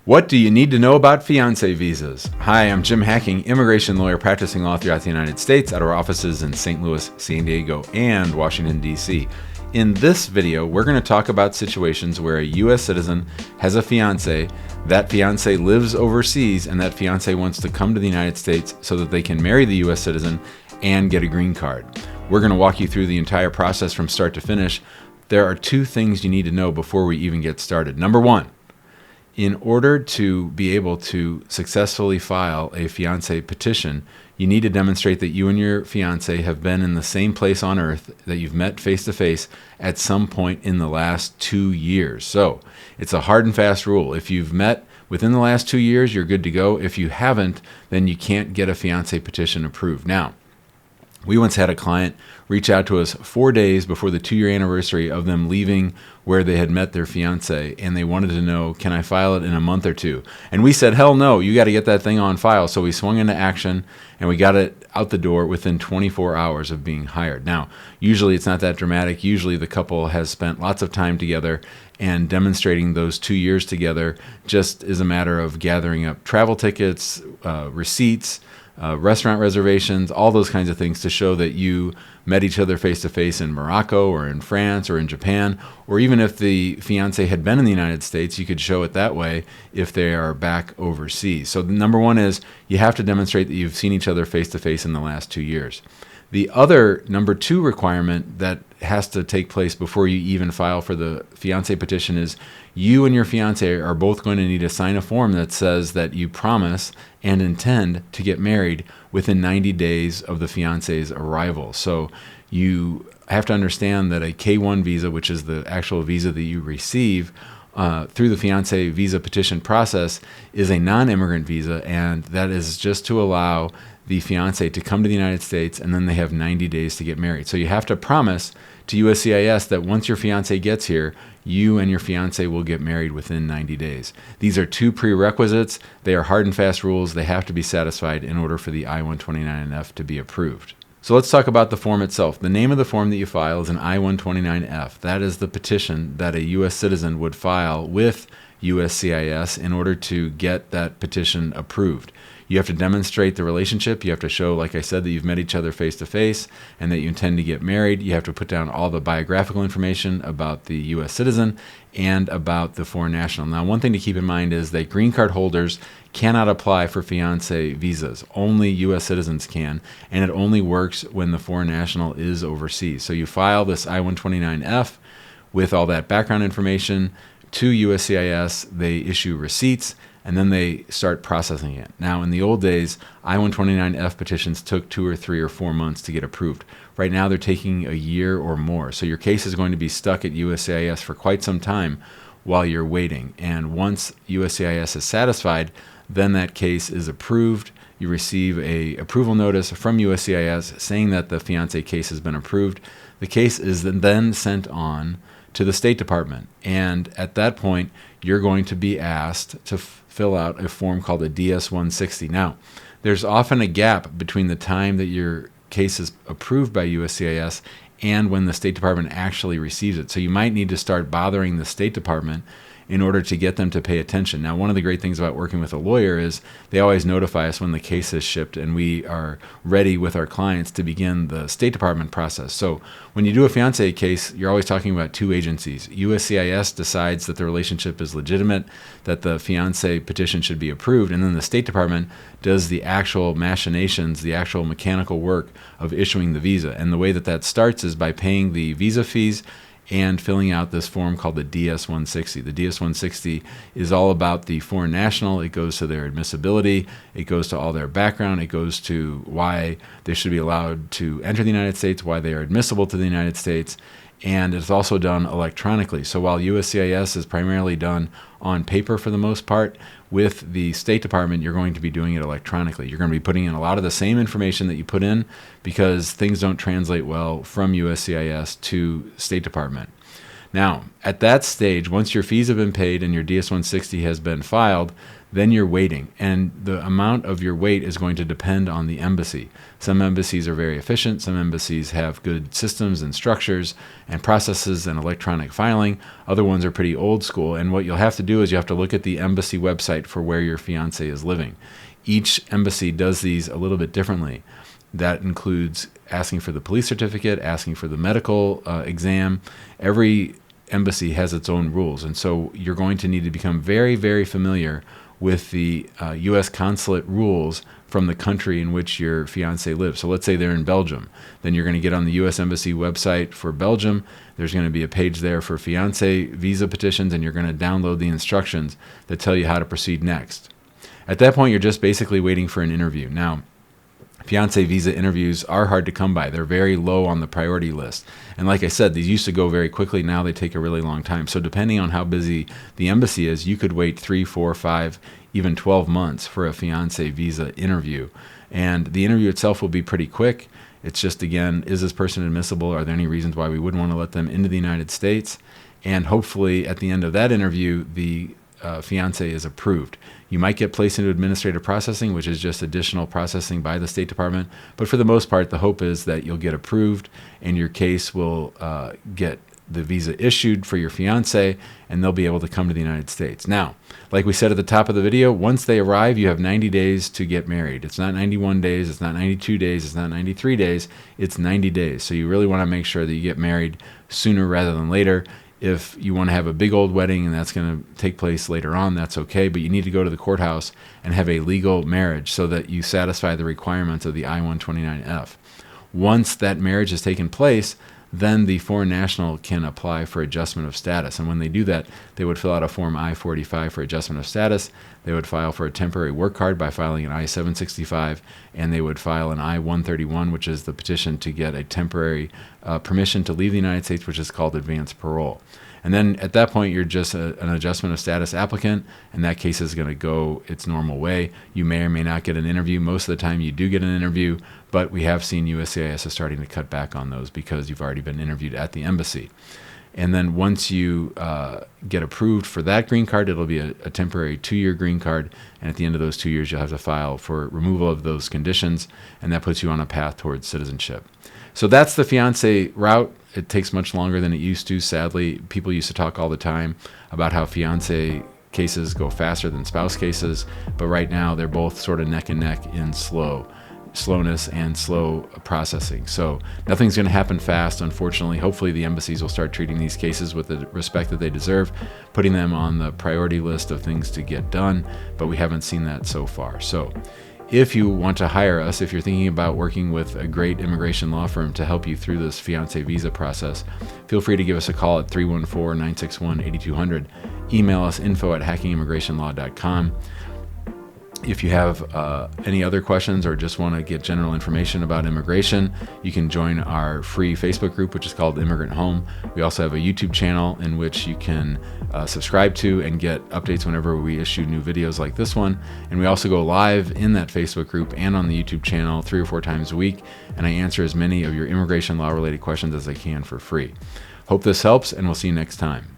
What do you need to know about fiancé visas? Hi, I'm Jim Hacking, immigration lawyer practicing law throughout the United States at our offices in St. Louis, San Diego, and Washington, D.C. In this video, we're going to talk about situations where a U.S. citizen has a fiancé, that fiancé lives overseas, and that fiancé wants to come to the United States so that they can marry the U.S. citizen and get a green card. We're going to walk you through the entire process from start to finish. There are two things you need to know before we even get started. Number one, in order to be able to successfully file a fiancé petition, you need to demonstrate that you and your fiancé have been in the same place on earth, that you've met face-to-face at some point in the last 2 years. So it's a hard and fast rule. If you've met within the last 2 years, you're good to go. If you haven't, then you can't get a fiancé petition approved. Now, we once had a client reach out to us 4 days before the 2-year anniversary of them leaving where they had met their fiancé, and they wanted to know, can I file it in a month or two? And we said, hell no, you got to get that thing on file. So we swung into action, and we got it out the door within 24 hours of being hired. Now, usually it's not that dramatic. Usually the couple has spent lots of time together, and demonstrating those 2 years together just is a matter of gathering up travel tickets, receipts, restaurant reservations, all those kinds of things to show that you met each other face-to-face in Morocco or in France or in Japan, or even if the fiancé had been in the United States, you could show it that way if they are back overseas. So number one is you have to demonstrate that you've seen each other face-to-face in the last 2 years. The other number two requirement that has to take place before you even file for the fiancé petition is you and your fiancé are both going to need to sign a form that says that you promise and intend to get married within 90 days of the fiancé's arrival. So you have to understand that a K-1 visa, which is the actual visa that you receive through the fiancé visa petition process, is a non-immigrant visa, and that is just to allow the fiancé to come to the United States, and then they have 90 days to get married. So you have to promise to USCIS that once your fiancé gets here, you and your fiancé will get married within 90 days. These are two prerequisites. They are hard and fast rules. They have to be satisfied in order for the I-129F to be approved. So let's talk about the form itself. The name of the form that you file is an I-129F. That is the petition that a U.S. citizen would file with USCIS in order to get that petition approved. You have to demonstrate the relationship. You have to show, like I said, that you've met each other face-to-face and that you intend to get married. You have to put down all the biographical information about the U.S. citizen and about the foreign national. Now, one thing to keep in mind is that green card holders cannot apply for fiancé visas. Only U.S. citizens can, and it only works when the foreign national is overseas. So you file this I-129F with all that background information to USCIS. They issue receipts, and then they start processing it. Now, in the old days, I-129F petitions took 2 or 3 or 4 months to get approved. Right now, they're taking a year or more. So your case is going to be stuck at USCIS for quite some time while you're waiting. And once USCIS is satisfied, then that case is approved. You receive a approval notice from USCIS saying that the fiancé case has been approved. The case is then sent on to the State Department. And at that point, you're going to be asked to fill out a form called a DS-160. Now, there's often a gap between the time that your case is approved by USCIS and when the State Department actually receives it. So you might need to start bothering the State Department in order to get them to pay attention. Now, one of the great things about working with a lawyer is they always notify us when the case is shipped, and we are ready with our clients to begin the State Department process. So when you do a fiancé case, you're always talking about two agencies. USCIS decides that the relationship is legitimate, that the fiancé petition should be approved, and then the State Department does the actual machinations, the actual mechanical work of issuing the visa. And the way that that starts is by paying the visa fees and filling out this form called the DS-160. The DS-160 is all about the foreign national. It goes to their admissibility. It goes to all their background. It goes to why they should be allowed to enter the United States, why they are admissible to the United States, and it's also done electronically. So while USCIS is primarily done on paper for the most part, with the State Department, you're going to be doing it electronically. You're going to be putting in a lot of the same information that you put in because things don't translate well from USCIS to State Department. Now, at that stage, once your fees have been paid and your DS-160 has been filed, then you're waiting. And the amount of your wait is going to depend on the embassy. Some embassies are very efficient. Some embassies have good systems and structures and processes and electronic filing. Other ones are pretty old school. And what you'll have to do is you have to look at the embassy website for where your fiancé is living. Each embassy does these a little bit differently. That includes asking for the police certificate, asking for the medical exam. Every embassy has its own rules. And so you're going to need to become very, very familiar with the U.S. consulate rules from the country in which your fiancé lives. So let's say they're in Belgium. Then you're going to get on the U.S. Embassy website for Belgium. There's going to be a page there for fiancé visa petitions, and you're going to download the instructions that tell you how to proceed next. At that point, you're just basically waiting for an interview. Now, fiancé visa interviews are hard to come by. They're very low on the priority list. And like I said, these used to go very quickly. Now they take a really long time. So depending on how busy the embassy is, you could wait 3, 4, 5, even 12 months for a fiancé visa interview. And the interview itself will be pretty quick. It's just, again, is this person admissible? Are there any reasons why we wouldn't want to let them into the United States? And hopefully at the end of that interview, the fiancé is approved. You might get placed into administrative processing, which is just additional processing by the State Department. But for the most part, the hope is that you'll get approved and your case will get the visa issued for your fiancé, and they'll be able to come to the United States. Now, like we said at the top of the video, once they arrive, you have 90 days to get married. It's not 91 days, it's not 92 days, it's not 93 days, it's 90 days. So you really want to make sure that you get married sooner rather than later. If you want to have a big old wedding and that's going to take place later on, that's okay, but you need to go to the courthouse and have a legal marriage so that you satisfy the requirements of the I-129F. Once that marriage has taken place, then the foreign national can apply for adjustment of status. And when they do that, they would fill out a Form I-45 for adjustment of status. They would file for a temporary work card by filing an I-765, and they would file an I-131, which is the petition to get a temporary permission to leave the United States, which is called advance parole. And then at that point, you're just an adjustment of status applicant, and that case is going to go its normal way. You may or may not get an interview. Most of the time you do get an interview, but we have seen USCIS is starting to cut back on those because you've already been interviewed at the embassy. And then once you get approved for that green card, it'll be a temporary 2-year green card. And at the end of those 2 years, you'll have to file for removal of those conditions, and that puts you on a path towards citizenship. So that's the fiancé route. It takes much longer than it used to. Sadly, people used to talk all the time about how fiancé cases go faster than spouse cases, but right now they're both sort of neck and neck in slowness and slow processing. So nothing's going to happen fast, unfortunately. Hopefully the embassies will start treating these cases with the respect that they deserve, putting them on the priority list of things to get done, but we haven't seen that so far. So if you want to hire us, if you're thinking about working with a great immigration law firm to help you through this fiancé visa process, feel free to give us a call at 314-961-8200. Email us info@hackingimmigrationlaw.com. If you have any other questions or just want to get general information about immigration, you can join our free Facebook group, which is called Immigrant Home. We also have a YouTube channel in which you can subscribe to and get updates whenever we issue new videos like this one. And we also go live in that Facebook group and on the YouTube channel 3 or 4 times a week, and I answer as many of your immigration law related questions as I can for free. Hope this helps, and we'll see you next time.